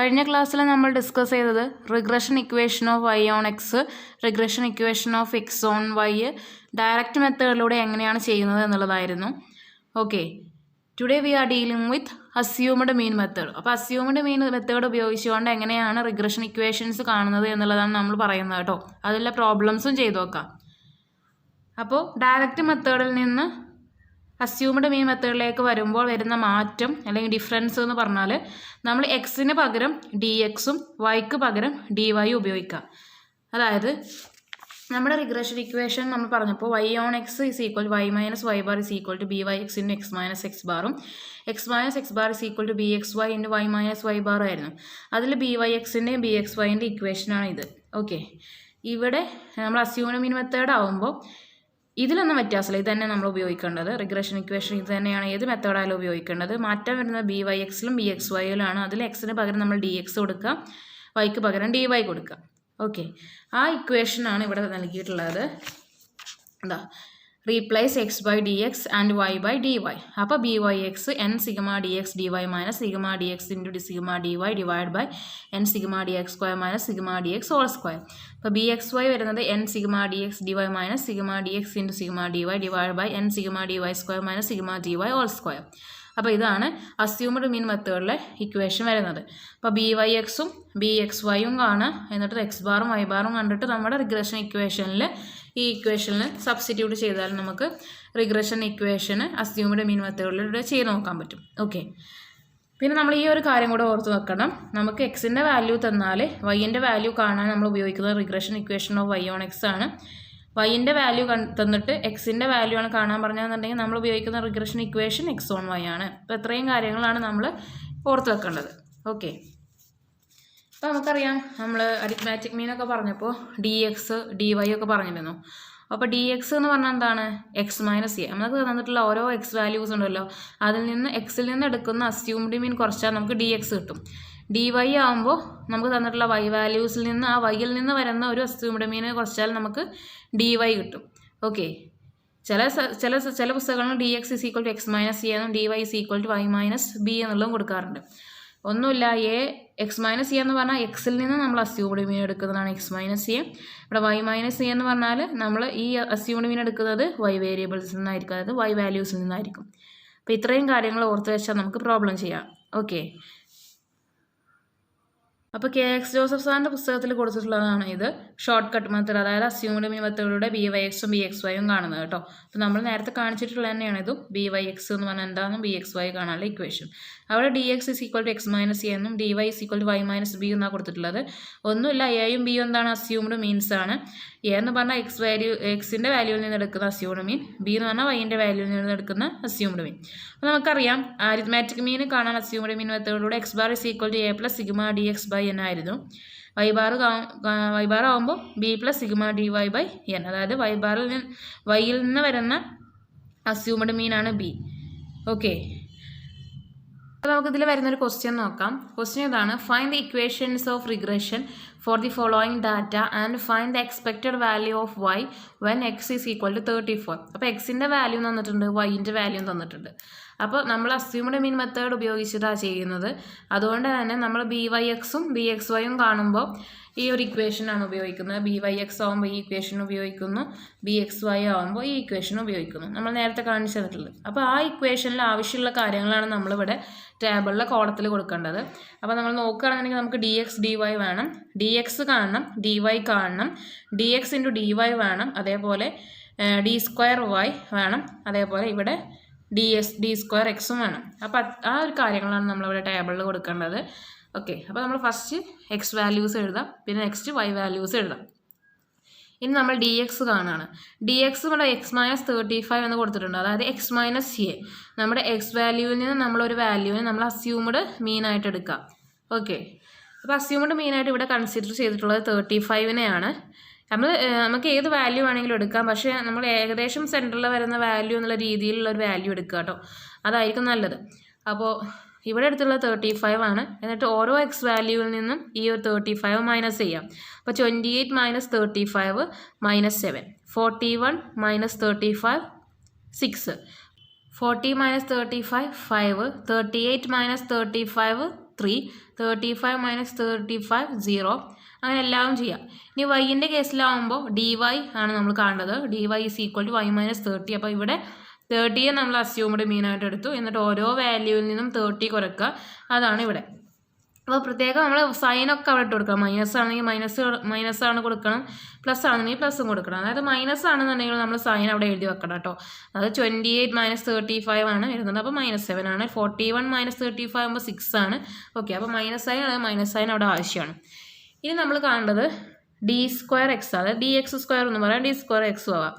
കഴിഞ്ഞ ക്ലാസ്സിൽ നമ്മൾ ഡിസ്കസ് ചെയ്തത് regression equation of y on x, regression equation of X on y direct മെത്തേഡിലൂടെ എങ്ങനെയാണ് ചെയ്യുന്നത് എന്നുള്ളതായിരുന്നു. Okay, today we are dealing with assumed mean method. അപ്പോൾ അസ്യൂംഡ് മീൻ മെത്തേഡ് ഉപയോഗിച്ചുകൊണ്ട് എങ്ങനെയാണ് റിഗ്രഷൻ ഇക്വേഷൻസ് കാണുന്നത് എന്നുള്ളതാണ് നമ്മൾ പറയുന്നത് കേട്ടോ. അതിലുള്ള പ്രോബ്ലംസും ചെയ്തു നോക്കാം. അപ്പോൾ ഡയറക്റ്റ് മെത്തേഡിൽ നിന്ന് അസ്യൂംഡ് മീൻ മെത്തേഡിലേക്ക് വരുമ്പോൾ വരുന്ന മാറ്റം അല്ലെങ്കിൽ ഡിഫറൻസ് എന്ന് പറഞ്ഞാൽ നമ്മൾ എക്സിന് പകരം ഡി എക്സും വൈക്ക് പകരം ഡി വൈ ഉപയോഗിക്കുക. അതായത് നമ്മുടെ റിഗ്രഷൻ ഇക്വേഷൻ നമ്മൾ പറഞ്ഞപ്പോൾ y on x is equal y minus y bar is equal to b y x into x minus x ബാറും x minus x bar is equal to b X y into y minus y ബാറും ആയിരുന്നു. അതിൽ b y എക്സിൻ്റെയും b x വൈൻ്റെ ഇക്വേഷനാണ് ഇത്. Okay, ഇവിടെ നമ്മൾ അസ്യൂംഡ് മീൻ മെത്തേഡ് ആകുമ്പോൾ ഇതിലൊന്നും വ്യത്യാസമില്ല, ഇത് തന്നെ നമ്മൾ ഉപയോഗിക്കേണ്ടത്. റിഗ്രഷൻ ഇക്വേഷൻ ഇത് തന്നെയാണ് ഏത് മെത്തേഡായാലും ഉപയോഗിക്കേണ്ടത്. മാറ്റം വരുന്നത് ബി വൈ എക്സിലും ബി എക്സ് വൈയിലാണ്. അതിൽ എക്സിന് പകരം നമ്മൾ ഡി എക്സ് കൊടുക്കുക, വൈക്ക് പകരം ഡി വൈ കൊടുക്കുക. ഓക്കെ, ആ ഇക്വേഷനാണ് ഇവിടെ നൽകിയിട്ടുള്ളത്. എന്താ, replace x by d x and y by d y. അപ്പോൾ b y x n sigma d x d y minus sigma d x into sigma d y divide by n sigma d x square minus sigma d x whole square. അപ്പോൾ b X y വരുന്നത് n sigma d x d y minus sigma d x into sigma d y divide by n sigma d Y square minus sigma d y whole square. അപ്പോൾ ഇതാണ് assumed mean മെത്തേഡിലെ equation വരുന്നത്. അപ്പോൾ b y എക്സും b x വൈയും കാണുക, എന്നിട്ട് X ബാറും Y ബാറും കണ്ടിട്ട് നമ്മുടെ റിഗ്രഷൻ ഇക്വേഷനിൽ ഈ ഇക്വേഷനിൽ സബ്സ്റ്റിറ്റ്യൂട്ട് ചെയ്താൽ നമുക്ക് റിഗ്രഷൻ ഇക്വേഷന് അസ്യൂംഡ് മീൻ മെത്തേഡിലൂടെ ചെയ്ത് നോക്കാൻ പറ്റും. ഓക്കെ, പിന്നെ നമ്മൾ ഈ ഒരു കാര്യം കൂടെ ഓർത്ത് വെക്കണം. നമുക്ക് എക്സിൻ്റെ വാല്യൂ തന്നാൽ വൈൻ്റെ വാല്യൂ കാണാൻ നമ്മൾ ഉപയോഗിക്കുന്നത് regression equation of y on X ആണ്. വൈൻ്റെ വാല്യൂ തന്നിട്ട് എക്സിൻ്റെ വാല്യൂ ആണ് കാണാൻ പറഞ്ഞതെന്നുണ്ടെങ്കിൽ നമ്മൾ ഉപയോഗിക്കുന്ന regression equation x on y ആണ്. അപ്പോൾ ഇത്രയും കാര്യങ്ങളാണ് നമ്മൾ ഓർത്ത് വെക്കേണ്ടത്. ഓക്കെ, അപ്പോൾ നമുക്കറിയാം നമ്മൾ അരിത്മാറ്റിക് മീനൊക്കെ പറഞ്ഞപ്പോൾ ഡി എക്സ് ഡി വൈ ഒക്കെ പറഞ്ഞിരുന്നു. അപ്പോൾ ഡി എക്സ് എന്ന് പറഞ്ഞാൽ എന്താണ്, എക്സ് മൈനസ് എ. നമുക്ക് തന്നിട്ടുള്ള ഓരോ എക്സ് വാല്യൂസ് ഉണ്ടല്ലോ, അതിൽ നിന്ന് എക്സിൽ നിന്ന് എടുക്കുന്ന അസ്യൂംഡ് മീൻ കുറച്ചാൽ നമുക്ക് ഡി എക്സ് കിട്ടും. ഡി വൈ ആകുമ്പോൾ നമുക്ക് തന്നിട്ടുള്ള വൈ വാല്യൂസിൽ നിന്ന് ആ വൈയിൽ നിന്ന് വരുന്ന ഒരു അസ്യൂംഡ് മീനെ കുറച്ചാൽ നമുക്ക് ഡി വൈ കിട്ടും. ഓക്കെ, ചില പുസ്തകങ്ങളിൽ d x is equal to x minus a എന്നും d y is equal to y minus b എന്നുള്ളതും കൊടുക്കാറുണ്ട്. ഒന്നുമില്ല, എ എക്സ് മൈനസ് എ എന്ന് പറഞ്ഞാൽ എക്സിൽ നിന്ന് നമ്മൾ അസ്യൂംഡ് മീൻ എടുക്കുന്നതാണ് എക്സ് മൈനസ് എ. ഇവിടെ വൈ മൈനസ് എ എന്ന് പറഞ്ഞാൽ നമ്മൾ ഈ അസ്യൂംഡ് മീൻ എടുക്കുന്നത് വൈ വേരിയബിൾസിൽ നിന്നായിരിക്കും, അതായത് വൈ വാല്യൂസിൽ നിന്നായിരിക്കും. അപ്പോൾ ഇത്രയും കാര്യങ്ങൾ ഓർത്ത് വെച്ചാൽ നമുക്ക് പ്രോബ്ലം ചെയ്യാം. ഓക്കെ, അപ്പോൾ കെ എക്സ് ജോസഫ് സാറിൻ്റെ പുസ്തകത്തിൽ കൊടുത്തിട്ടുള്ളതാണ് ഇത് ഷോർട്ട് കട്ട് മെത്തേഡ്, അതായത് അസ്യൂംഡ് മീൻ മെത്തേഡിലൂടെ ബി വൈ എക്സും ബി എക്സ് വൈയും കാണുന്നത് കേട്ടോ. അപ്പോൾ നമ്മൾ നേരത്തെ കാണിച്ചിട്ടുള്ളത് തന്നെയാണ് ഇതും. ബി വൈ എക്സ് എന്ന് പറഞ്ഞാൽ എന്താണെന്നും ബി എക്സ് വൈ കാണാനുള്ള ഇക്വേഷൻ. അവിടെ d x is equal to x minus a എന്നും d y is equal to y minus b എന്നാണ് കൊടുത്തിട്ടുള്ളത്. ഒന്നുമില്ല, എയും ബിയും എന്താണ്, അസ്യൂംഡ് മീൻസ് ആണ്. എ എന്ന് പറഞ്ഞാൽ എക്സിൻ്റെ വാല്യൂവിൽ നിന്ന് എടുക്കുന്ന അസ്യൂംഡ് മീൻ, ബി എന്ന് പറഞ്ഞാൽ വൈൻ്റെ വാല്യൂവിൽ നിന്ന് എടുക്കുന്ന അസ്യൂംഡ് മീൻ. അപ്പോൾ നമുക്കറിയാം അരിത്മാറ്റിക് മീൻ കാണാൻ അസ്യൂംഡ് മീൻ മെത്തേഡിലൂടെ x bar is equal to a plus sigma d x by n ആയിരുന്നു. വൈ ബാർ ആകുമ്പോൾ b plus sigma d y by n, അതായത് വൈയിൽ നിന്ന് വരുന്ന അസ്യൂംഡ് മീനാണ് ബി. ഓക്കെ, അപ്പോൾ നമുക്കിതിൽ വരുന്നൊരു ക്വസ്റ്റ്യൻ നോക്കാം. ക്വസ്റ്റ്യൻ ഇതാണ്: find the equations of regression for the following data and find the expected value of y when x is equal to 34. അപ്പോൾ എക്സിൻ്റെ വാല്യൂ തന്നിട്ടുണ്ട്, വൈൻ്റെ വാല്യൂ തന്നിട്ടുണ്ട്. അപ്പോൾ നമ്മൾ അസ്യൂംഡ് മീൻ മെത്തേഡ് ഉപയോഗിച്ചിട്ടാണ് ചെയ്യുന്നത്. അതുകൊണ്ട് തന്നെ നമ്മൾ ബി വൈ എക്സും ബി എക്സ് വൈയും കാണുമ്പോൾ ഈ ഒരു ഇക്വേഷനാണ് ഉപയോഗിക്കുന്നത്. ബി വൈ എക്സ് ആകുമ്പോൾ ഈ ഇക്വേഷൻ ഉപയോഗിക്കുന്നു, ബി എക്സ് വൈ ആകുമ്പോൾ ഈ ഇക്വേഷൻ ഉപയോഗിക്കുന്നു, നമ്മൾ നേരത്തെ കാണിച്ചു തന്നിട്ടുള്ളത്. അപ്പോൾ ആ ഇക്വേഷനിൽ ആവശ്യമുള്ള കാര്യങ്ങളാണ് നമ്മളിവിടെ ടേബിളിലെ കോളത്തിൽ കൊടുക്കേണ്ടത്. അപ്പോൾ നമ്മൾ നോക്കുകയാണെന്നുണ്ടെങ്കിൽ നമുക്ക് ഡി എക്സ് ഡി വൈ വേണം, ഡി എക്സ് കാണണം, ഡി വൈ കാണണം, d x into d y വേണം, അതേപോലെ ഡി സ്ക്വയർ വൈ വേണം, അതേപോലെ ഇവിടെ ഡി സ്ക്വയർ എക്സും വേണം. അപ്പോൾ ആ ഒരു കാര്യങ്ങളാണ് നമ്മളിവിടെ ടേബിളിൽ കൊടുക്കേണ്ടത്. ഓക്കെ, അപ്പോൾ നമ്മൾ ഫസ്റ്റ് എക്സ് വാല്യൂസ് എഴുതാം, പിന്നെ നെക്സ്റ്റ് വൈ വാല്യൂസ് എഴുതാം. ഇനി നമ്മൾ ഡി എക്സ് കാണുകയാണ്. ഡി എക്സ് ഇവിടെ എക്സ് മൈനസ് 35 എന്ന് കൊടുത്തിട്ടുണ്ട്, അതായത് എക്സ് മൈനസ് എ. നമ്മുടെ എക്സ് വാല്യൂവിൽ നിന്ന് നമ്മളൊരു വാല്യൂവിനെ നമ്മൾ അസ്യൂംഡ് മീനായിട്ട് എടുക്കാം. ഓക്കെ, അപ്പോൾ അസ്യൂംഡ് മീനായിട്ട് ഇവിടെ കൺസിഡർ ചെയ്തിട്ടുള്ളത് 35നെയാണ്. നമുക്ക് ഏത് വാല്യൂ വേണമെങ്കിലും എടുക്കാം, പക്ഷേ നമ്മൾ ഏകദേശം സെൻറ്ററിൽ വരുന്ന വാല്യൂ എന്നുള്ള രീതിയിലുള്ള ഒരു വാല്യൂ എടുക്കുക കേട്ടോ, അതായിരിക്കും നല്ലത്. അപ്പോൾ ഇവിടെ എടുത്തുള്ളത് 35 ആണ്. എന്നിട്ട് ഓരോ എക്സ് വാല്യൂവിൽ നിന്നും ഈ ഒരു 35 മൈനസ് ചെയ്യാം. അപ്പോൾ 28 minus 35 minus 7, 41 minus 35 6, 40 minus 35 5, 38 minus 35 3, 35 minus 35 0, അങ്ങനെ എല്ലാം ചെയ്യാം. ഇനി വൈൻ്റെ കേസിലാവുമ്പോൾ dy ആണ് നമ്മൾ കാണേണ്ടത്. dy is equal to y minus 30. അപ്പോൾ ഇവിടെ 30യെ നമ്മൾ അസ്യൂംഡ് മീനായിട്ട് എടുത്തു. എന്നിട്ട് ഓരോ വാല്യൂവിൽ നിന്നും 30 കുറയ്ക്കുക. അതാണ് ഇവിടെ. അപ്പോൾ പ്രത്യേകം നമ്മൾ സൈനൊക്കെ അവിടെ ഇട്ട് കൊടുക്കണം. മൈനസ് ആണെങ്കിൽ മൈനസ് ആണ് കൊടുക്കണം, പ്ലസ് ആണെങ്കിൽ പ്ലസ്സും കൊടുക്കണം. അതായത് മൈനസ് ആണെന്നുണ്ടെങ്കിൽ നമ്മൾ സൈൻ അവിടെ എഴുതി വെക്കണം കേട്ടോ. അത് 28 മൈനസ് 35 ആണ് വരുന്നത്. അപ്പോൾ -7 ആണ്. 41 മൈനസ് 35 ആകുമ്പോൾ 6 ആണ്. ഓക്കെ, അപ്പോൾ മൈനസ് സൈൻ അവിടെ ആവശ്യമാണ്. ഇനി നമ്മൾ കാണേണ്ടത് d²x, അതായത് dx² എന്ന് പറയാം, d²x ആവാം.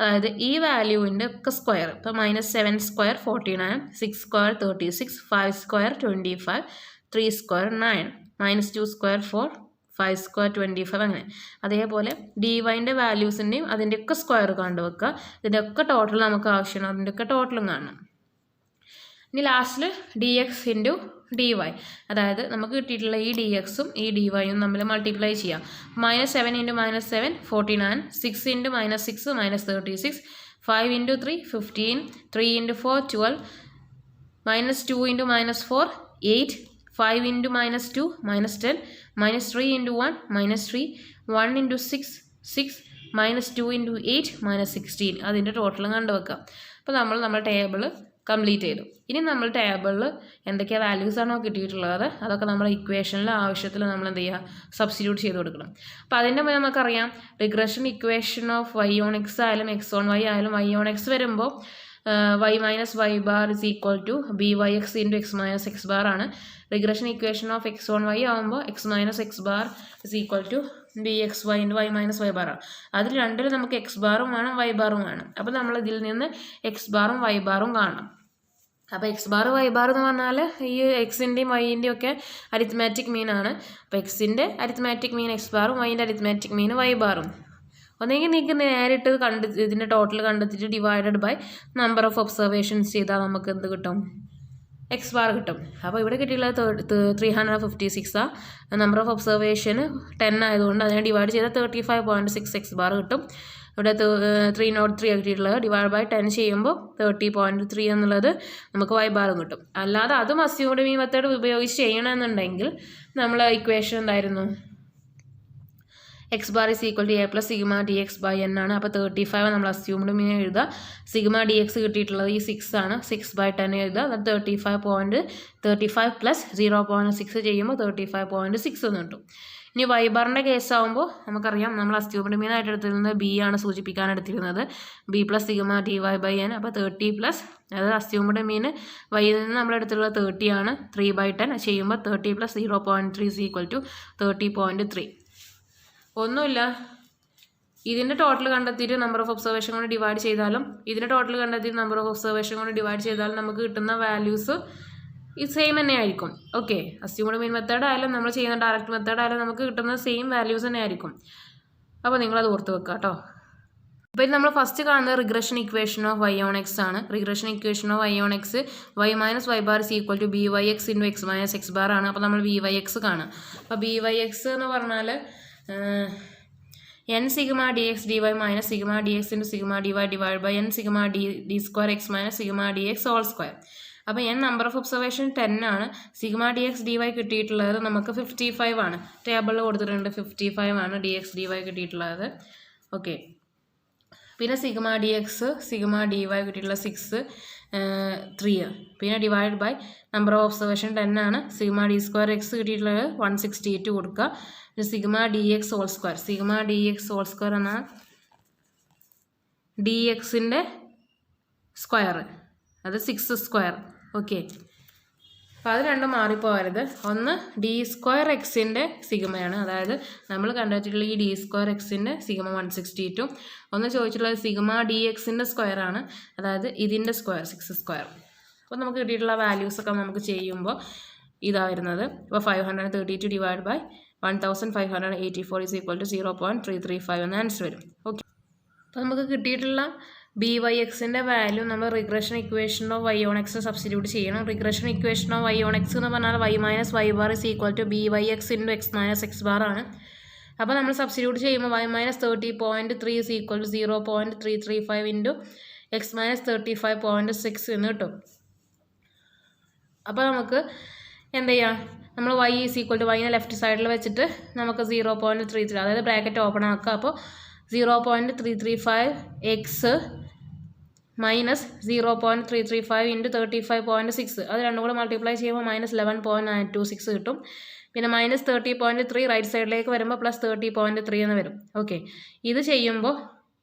അതായത് ഈ വാല്യൂവിൻ്റെ ഒക്കെ സ്ക്വയർ. ഇപ്പോൾ -7² 49, 6² 36, 5² 25, 3² 9, -2² 4, 5² 25, അങ്ങനെ. അതേപോലെ ഡിവൈൻ്റെ വാല്യൂസിൻ്റെയും അതിൻ്റെയൊക്കെ സ്ക്വയർ കണ്ടുവെക്കുക. ഇതിൻ്റെയൊക്കെ ടോട്ടൽ നമുക്ക് ആവശ്യമാണ്, അതിൻ്റെയൊക്കെ ടോട്ടലും കാണണം. ഇനി ലാസ്റ്റിൽ dx ഇൻറ്റു dy, അതായത് നമുക്ക് കിട്ടിയിട്ടുള്ള ഈ dxഉം ഈ dyയും തമ്മിൽ മൾട്ടിപ്ലൈ ചെയ്യാം. -7 into -7 49, 6 into -6 -36, 5 into 3 15, 3 into 4 12, -2 into -4 8, 5 into -2 -10, -3 into 1 -3, 1 into 6 6, -2 into 8 -16. അതിൻ്റെ ടോട്ടലും കണ്ടുവെക്കാം. അപ്പോൾ നമ്മൾ ടേബിൾ കംപ്ലീറ്റ് ചെയ്തു. ഇനി നമ്മൾ ടേബിളിൽ എന്തൊക്കെ വാല്യൂസ് ആണോ കിട്ടിയിട്ടുള്ളത് അതൊക്കെ നമ്മൾ ഇക്വേഷനിൽ ആവശ്യത്തിൽ നമ്മൾ എന്ത് ചെയ്യുക, സബ്സ്റ്റിറ്റ്യൂട്ട് ചെയ്ത് കൊടുക്കണം. അപ്പോൾ അതിൻ്റെ മുന്നേ നമുക്കറിയാം regression equation of y on x ആയാലും x on y ആയാലും y on x വരുമ്പോൾ y minus y bar is equal to byx into x minus x bar ആണ്. Regression equation of x on y ആകുമ്പോൾ x minus x bar is equal to bxy into y minus y bar ആണ്. അതിൽ രണ്ടിലും നമുക്ക് x ബാറും വേണം y ബാറും വേണം. അപ്പോൾ നമ്മൾ ഇതിൽ നിന്ന് x ബാറും y ബാറും കാണണം. അപ്പോൾ x ബാർ y ബാർ എന്ന് പറഞ്ഞാൽ ഈ എക്സിൻ്റെയും വൈൻ്റെയും ഒക്കെ അരിത്മാറ്റിക് മീനാണ്. അപ്പോൾ എക്സിൻ്റെ അരിത്മാറ്റിക് മീൻ x ബാറും വൈൻ്റെ അരിത്മാറ്റിക് മീൻ y ബാറും. ഒന്നെങ്കിൽ നിങ്ങൾക്ക് നേരിട്ട് ഇതിൻ്റെ ടോട്ടൽ കണ്ടെത്തിയിട്ട് divided by number of observations ചെയ്താൽ നമുക്ക് എന്ത് കിട്ടും, x ബാർ കിട്ടും. അപ്പോൾ ഇവിടെ കിട്ടിയിട്ടുള്ളത് 356 ആ. നമ്പർ ഓഫ് ഒബ്സർവേഷൻ 10 ആയതുകൊണ്ട് അതിനെ ഡിവൈഡ് ചെയ്താൽ 35.6 x ബാർ കിട്ടും. ഇവിടെ 303 കിട്ടിയിട്ടുള്ളത് ഡിവൈഡ് ബൈ 10 ചെയ്യുമ്പോൾ 30.3 എന്നുള്ളത് നമുക്ക് y ബാറും കിട്ടും. അല്ലാതെ അതും അസ്യൂംഡ് മീൻ മെത്തേഡ് ഉപയോഗിച്ച് ചെയ്യണമെന്നുണ്ടെങ്കിൽ നമ്മൾ ഇക്വേഷൻ എന്തായിരുന്നു, x bar is equal to a plus sigma dx by n ആണ്. അപ്പോൾ 35 നമ്മൾ അസ്യൂംഡ് മീൻ എഴുതുക. സിഗ്മ dx കിട്ടിയിട്ടുള്ളത് ഈ 6 ആണ്. 6/10 എഴുതുക. അത് 35 പ്ലസ് 0.6 ചെയ്യുമ്പോൾ 35.6 എന്ന് കിട്ടും. ഇനി y ബാറിൻ്റെ കേസാകുമ്പോൾ നമുക്കറിയാം നമ്മൾ അസ്യൂംഡ് മീൻ ആയിട്ട് എടുത്തിരുന്നത് b ആണ് സൂചിപ്പിക്കാൻ എടുത്തിരുന്നത്. b plus sigma dy by n. അപ്പോൾ 30 പ്ലസ്, അതായത് അസ്യൂംഡ് മീൻ വൈയിൽ നിന്ന് നമ്മൾ എടുത്തിട്ടുള്ളത് 30 ആണ്. 3/10 ചെയ്യുമ്പോൾ 30 പ്ലസ് 0.3 ഇസ് ഈക്വൽ ടു 30.3. ഒന്നുമില്ല, ഇതിൻ്റെ ടോട്ടൽ കണ്ടെത്തിയിട്ട് നമ്പർ ഓഫ് ഒബ്സർവേഷൻ കൊണ്ട് ഡിവൈഡ് ചെയ്താലും ഇതിൻ്റെ ടോട്ടൽ കണ്ടെത്തിയിട്ട് നമ്പർ ഓഫ് ഒബ്സർവേഷൻ കൊണ്ട് ഡിവൈഡ് ചെയ്താലും നമുക്ക് കിട്ടുന്ന വാല്യൂസ് ഈ സെയിം തന്നെ ആയിരിക്കും. ഓക്കെ, അസ്യൂംഡ് മീൻ മെത്തേഡ് ആയാലും നമ്മൾ ചെയ്യുന്ന ഡയറക്റ്റ് മെത്തേഡ് ആയാലും നമുക്ക് കിട്ടുന്ന സെയിം വാല്യൂസ് തന്നെ ആയിരിക്കും. അപ്പോൾ നിങ്ങളത് ഓർത്ത് വെക്കുക കേട്ടോ. അപ്പോൾ ഇത് നമ്മൾ ഫസ്റ്റ് കാണുന്നത് regression equation of y on x ആണ്. Regression equation of y on x y minus y bar is equal to byx into x minus x bar ആണ്. അപ്പോൾ നമ്മൾ byx കാണാം. അപ്പോൾ byx എന്ന് പറഞ്ഞാൽ n sigma dx dy minus sigma dx into sigma dy divide by n sigma d² x minus sigma dx whole square. അപ്പോൾ n number of observation 10 ആണ്. Sigma dx dy കിട്ടിയിട്ടുള്ളത് നമുക്ക് 55 ആണ്. ടേബിളിൽ കൊടുത്തിട്ടുണ്ട് 55 ആണ് dx dy കിട്ടിയിട്ടുള്ളത്. ഓക്കെ, പിന്നെ സിഗ്മ dx സിഗ്മ dy കിട്ടിയിട്ടുള്ള 6 3, പിന്നെ divide by number of observation 10 ആണ്. സിഗ്മ d² x കിട്ടിയിട്ടുള്ളത് 168 കൊടുക്കുക. Sigma dx whole square. Sigma dx whole square എന്നാൽ dxൻ്റെ സ്ക്വയർ, അത് 6². ഓക്കെ, അപ്പോൾ അത് രണ്ടും മാറിപ്പോകരുത്. ഒന്ന് d² എക്സിൻ്റെ സിഗ്മയാണ്, അതായത് നമ്മൾ കണ്ടെത്തിയിട്ടുള്ള ഈ d² എക്സിൻ്റെ സിഗ്മ 162. ഒന്ന് ചോദിച്ചിട്ടുള്ളത് സിഗ്മ dxൻ്റെ സ്ക്വയറാണ്, അതായത് ഇതിൻ്റെ സ്ക്വയർ 6². അപ്പോൾ നമുക്ക് കിട്ടിയിട്ടുള്ള വാല്യൂസൊക്കെ നമുക്ക് ചെയ്യുമ്പോൾ ഇതാ വരുന്നത്. അപ്പോൾ 532 divide by 1584 is equal to 0.335 എന്ന ആൻസർ വരും. ഓക്കെ, അപ്പോൾ നമുക്ക് കിട്ടിയിട്ടുള്ള byxൻ്റെ വാല്യൂ നമ്മൾ regression equation of y on x substitute ചെയ്യണം. Regression equation of y on x എന്ന് പറഞ്ഞാൽ y minus y bar is equal to byx into x minus x bar ആണ്. അപ്പോൾ നമ്മൾ സബ്സ്റ്റിറ്റ്യൂട്ട് ചെയ്യുമ്പോൾ y minus 30.3 is equal to 0.335 into x minus 35.6 എന്ന് കിട്ടും. അപ്പോൾ നമുക്ക് എന്ത് ചെയ്യാം, നമ്മൾ y ഈസ് ഈക്വൽ ടു വൈനെ ലെഫ്റ്റ് സൈഡിൽ വെച്ചിട്ട് നമുക്ക് 0.33 അതായത് ബ്രാക്കറ്റ് ഓപ്പൺ ആക്കുക. അപ്പോൾ 0.335 എക്സ് മൈനസ് 0.335 ഇൻറ്റു 35.6 അത് രണ്ടും കൂടെ മൾട്ടിപ്ലൈ ചെയ്യുമ്പോൾ -11.926 കിട്ടും. പിന്നെ -30.3 റൈറ്റ് സൈഡിലേക്ക് വരുമ്പോൾ +30.3 എന്ന് വരും. ഓക്കെ, ഇത് ചെയ്യുമ്പോൾ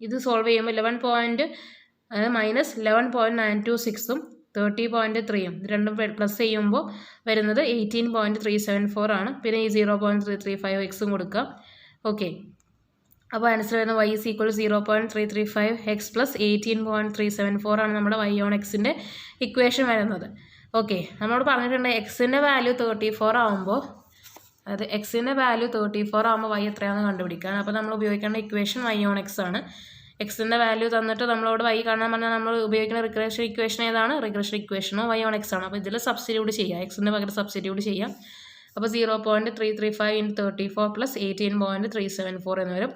ഇത് സോൾവ് ചെയ്യുമ്പോൾ -11.926ഉം 30.3ഉം ഇത് രണ്ടും പ്ലസ് ചെയ്യുമ്പോൾ വരുന്നത് 18.374 ആണ്. പിന്നെ ഈ 0.335 എക്സും കൊടുക്കാം. ഓക്കെ, അപ്പോൾ ആൻസർ വരുന്നത് y is equal 0.335 X plus 18.374 ആണ് നമ്മുടെ y ഓൺ എക്സിൻ്റെ ഇക്വേഷൻ വരുന്നത്. ഓക്കെ, നമ്മളോട് പറഞ്ഞിട്ടുണ്ട് എക്സിൻ്റെ വാല്യൂ 34 ആകുമ്പോൾ അത് എക്സിൻ്റെ വാല്യൂ 34 ആകുമ്പോൾ y എത്രയാണെന്ന് കണ്ടുപിടിക്കാൻ. അപ്പോൾ നമ്മൾ ഉപയോഗിക്കേണ്ട ഇക്വേഷൻ y ഓൺ എക്സ് ആണ്. എക്സിൻ്റെ വാല്യൂ തന്നിട്ട് നമ്മളോട് y കാണാൻ പറഞ്ഞാൽ നമ്മൾ ഉപയോഗിക്കുന്ന റിഗ്രഷൻ ഇക്വേഷൻ ഏതാണ്? റിഗ്രഷൻ ഇക്വേഷനോ y ഓൺ എക്സ് ആണ്. അപ്പോൾ ഇതിൽ സബ്സ്റ്റിറ്റ്യൂട്ട് ചെയ്യാം, എക്സിൻ്റെ പകരം സബ്സ്റ്റിറ്റ്യൂട്ട് ചെയ്യാം. അപ്പോൾ 0.335 ഇൻറ്റു 34 പ്ലസ് 18.374 എന്ന് വരും.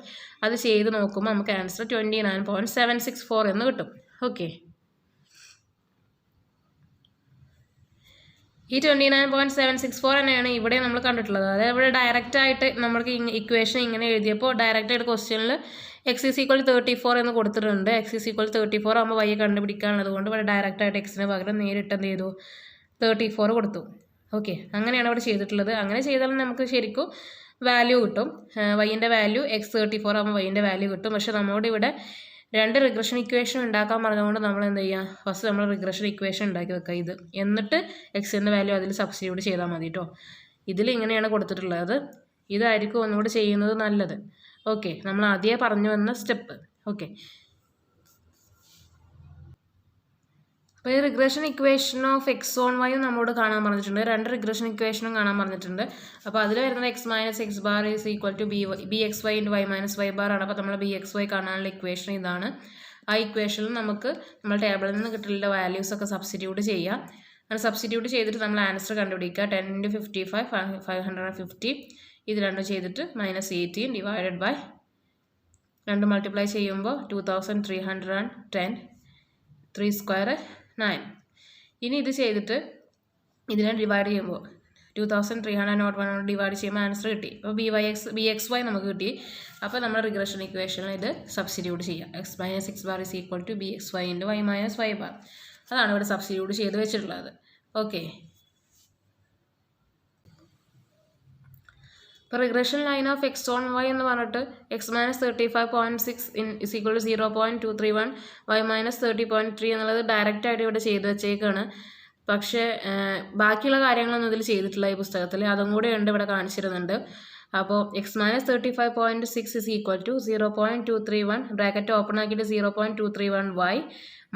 അത് ചെയ്ത് നോക്കുമ്പോൾ നമുക്ക് ആൻസർ 29.764 എന്ന് കിട്ടും. ഓക്കെ, ഈ 29.764 തന്നെയാണ് ഇവിടെ നമ്മൾ കണ്ടിട്ടുള്ളത്. അതായത് ഇവിടെ ഡയറക്റ്റ് ആയിട്ട് നമുക്ക് ഇക്വേഷൻ ഇങ്ങനെ എഴുതിയപ്പോൾ ഡയറക്റ്റ് ആയിട്ട് ക്വസ്റ്റ്യനിൽ എക്സ് ഈസ് ഈക്വൽ 34 എന്ന് കൊടുത്തിട്ടുണ്ട്. എക്സ് ഈസ് ഈക്വൽ 34 ആകുമ്പോൾ y കണ്ടുപിടിക്കാനുള്ളത് കൊണ്ട് ഇവിടെ ഡയറക്റ്റ് ആയിട്ട് എക്സിന് പകരം നേരിട്ട് എന്ത് ചെയ്തു? 34 കൊടുത്തു. ഓക്കെ, അങ്ങനെയാണ് ഇവിടെ ചെയ്തിട്ടുള്ളത്. അങ്ങനെ ചെയ്താൽ നമുക്ക് ശരിക്കും വാല്യൂ കിട്ടും. വൈൻ്റെ വാല്യൂ x34 ആകുമ്പോൾ വൈൻ്റെ വാല്യൂ കിട്ടും. പക്ഷേ നമ്മളോട് ഇവിടെ രണ്ട് റിഗ്രഷൻ ഇക്വേഷൻ ഉണ്ടാക്കാൻ പറഞ്ഞതുകൊണ്ട് നമ്മൾ എന്ത് ചെയ്യുക? ഫസ്റ്റ് നമ്മൾ റിഗ്രഷൻ ഇക്വേഷൻ ഉണ്ടാക്കി വെക്കുക ഇത്, എന്നിട്ട് എക്സിൻ്റെ വാല്യൂ അതിൽ സബ്സ്റ്റിറ്റ്യൂട്ട് ചെയ്താൽ മതി കേട്ടോ. ഇതിൽ ഇങ്ങനെയാണ് കൊടുത്തിട്ടുള്ളത്. ഇതായിരിക്കും ഒന്നുകൂടി ചെയ്യുന്നത് നല്ലത്. ഓക്കെ, നമ്മൾ ആദ്യമേ പറഞ്ഞു വന്ന സ്റ്റെപ്പ്. ഓക്കെ, അപ്പോൾ ഈ regression equation of X on വൈയും നമ്മളോട് കാണാൻ പറഞ്ഞിട്ടുണ്ട്. രണ്ട് റിഗ്രഷൻ ഇക്വേഷനും കാണാൻ പറഞ്ഞിട്ടുണ്ട്. അപ്പോൾ അതിൽ വരുന്നത് x minus x bar is equal to b X y into y minus y bar ആണ്. അപ്പോൾ നമ്മൾ ബി എക്സ് വൈ കാണാനുള്ള ഇക്വേഷൻ ഇതാണ്. ആ ഇക്വേഷനിൽ നമുക്ക് നമ്മൾ ടേബിളിൽ നിന്ന് കിട്ടിയുള്ള വാല്യൂസൊക്കെ സബ്സ്റ്റിറ്റ്യൂട്ട് ചെയ്യാം. അങ്ങനെ സബ്സ്റ്റിറ്റ്യൂട്ട് ചെയ്തിട്ട് നമ്മൾ ആൻസർ കണ്ടുപിടിക്കുക. 10 × 55 550 ഇത് രണ്ടും ചെയ്തിട്ട് -18 ഡിവൈഡഡ് ബൈ 2 മൾട്ടിപ്ലൈ ചെയ്യുമ്പോൾ 2310 3 സ്ക്വയർ 9. ഇനി ഇത് ചെയ്തിട്ട് ഇതിനെ ഡിവൈഡ് ചെയ്യുമ്പോൾ 2301 ഡിവൈഡ് ചെയ്യുമ്പോൾ ആൻസർ കിട്ടി. അപ്പോൾ ബി എക്സ് വൈ നമുക്ക് കിട്ടി. അപ്പോൾ നമ്മൾ റിഗ്രഷൻ ഇക്വേഷനിൽ ഇത് സബ്സ്റ്റിറ്റ്യൂട്ട് ചെയ്യാം. X minus x bar is equal to b X y into y minus y bar. അതാണ് ഇവിടെ സബ്സ്റ്റിറ്റ്യൂട്ട് ചെയ്ത് വെച്ചിട്ടുള്ളത്. ഓക്കെ, ഇപ്പോൾ regression line of X on y എന്ന് പറഞ്ഞിട്ട് x minus 35.6 is equal to 0.231 y minus 30.3 എന്നുള്ളത് direct ആയിട്ട് ഇവിടെ ചെയ്ത് വെച്ചേക്കാണ്. പക്ഷേ ബാക്കിയുള്ള കാര്യങ്ങളൊന്നും ഇതിൽ ചെയ്തിട്ടില്ല ഈ പുസ്തകത്തിൽ. അതും കൂടെ ഉണ്ട് ഇവിടെ കാണിച്ചിരുന്നുണ്ട്. അപ്പോൾ x minus 35.6 is equal to 0.231 bracket open ആക്കിയിട്ട് 0.231 y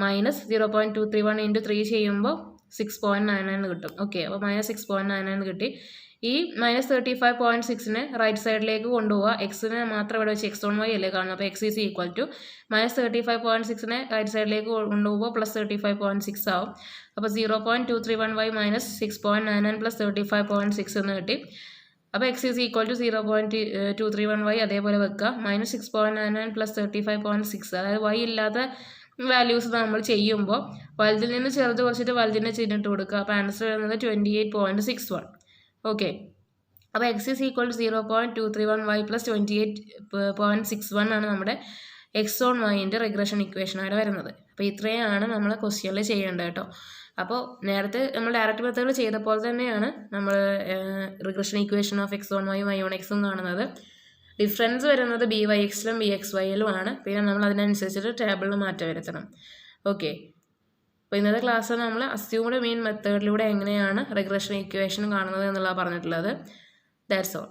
മൈനസ് 0.231 ഇൻറ്റു 3 ചെയ്യുമ്പോൾ 6.99 കിട്ടും. ഓക്കെ, അപ്പോൾ -6.99 കിട്ടി. ഈ -35.6നെ റൈറ്റ് സൈഡിലേക്ക് കൊണ്ടുപോവുക. എക്സിനെ മാത്രം ഇവിടെ വെച്ച് എക്സ് ഓൺ വൈ അല്ലേ കാണുന്നത്. അപ്പോൾ എക്സ് ഈസ് ഈക്വൽ ടു -35.6നെ റൈറ്റ് സൈഡിലേക്ക് കൊണ്ടുപോകുമ്പോൾ +35.6 ആവും. അപ്പോൾ 0.231 y മൈനസ് 6.99 പ്ലസ് 35.6 എന്ന് കിട്ടി. അപ്പോൾ x is equal to 0.231 y അതേപോലെ വെക്കുക. -6.99 പ്ലസ് 35.6 അതായത് y ഇല്ലാത്ത വാല്യൂസ് നമ്മൾ ചെയ്യുമ്പോൾ വലുതിൽ നിന്ന് ചെറുത് കുറച്ചിട്ട് വലുതിനെ ചെയ്തിട്ട് കൊടുക്കുക. അപ്പോൾ ആൻസർ വരുന്നത് 28.61. ഓക്കെ, അപ്പോൾ x is equal to 0.231 y plus 28.61 ആണ് നമ്മുടെ എക്സ് ഓൺ വൈൻ്റെ റിഗ്രഷൻ ഇക്വേഷനായിട്ട് വരുന്നത്. അപ്പോൾ ഇത്രയാണ് നമ്മൾ ക്വസ്റ്റ്യനിൽ ചെയ്യേണ്ടത് കേട്ടോ. അപ്പോൾ നേരത്തെ നമ്മൾ ഡയറക്റ്റ് മെത്തേഡിൽ ചെയ്ത പോലെ തന്നെയാണ് നമ്മൾ regression equation of X on വൈയും വൈ ഓൺ എക്സും കാണുന്നത്. ഡിഫറൻസ് വരുന്നത് ബി വൈ എക്സിലും ബി എക്സ് വൈയിലും ആണ്. പിന്നെ നമ്മൾ അതിനനുസരിച്ചിട്ട് ടേബിളിൽ മാറ്റം വരുത്തണം. ഓക്കെ, അപ്പോൾ ഇന്നത്തെ ക്ലാസ്സിൽ നമ്മൾ അസ്യൂംഡ് മീൻ മെത്തേഡിലൂടെ എങ്ങനെയാണ് റിഗ്രഷൻ ഇക്വേഷൻ കാണുന്നത് എന്നുള്ളത് പറഞ്ഞിട്ടുള്ളത്. That's all.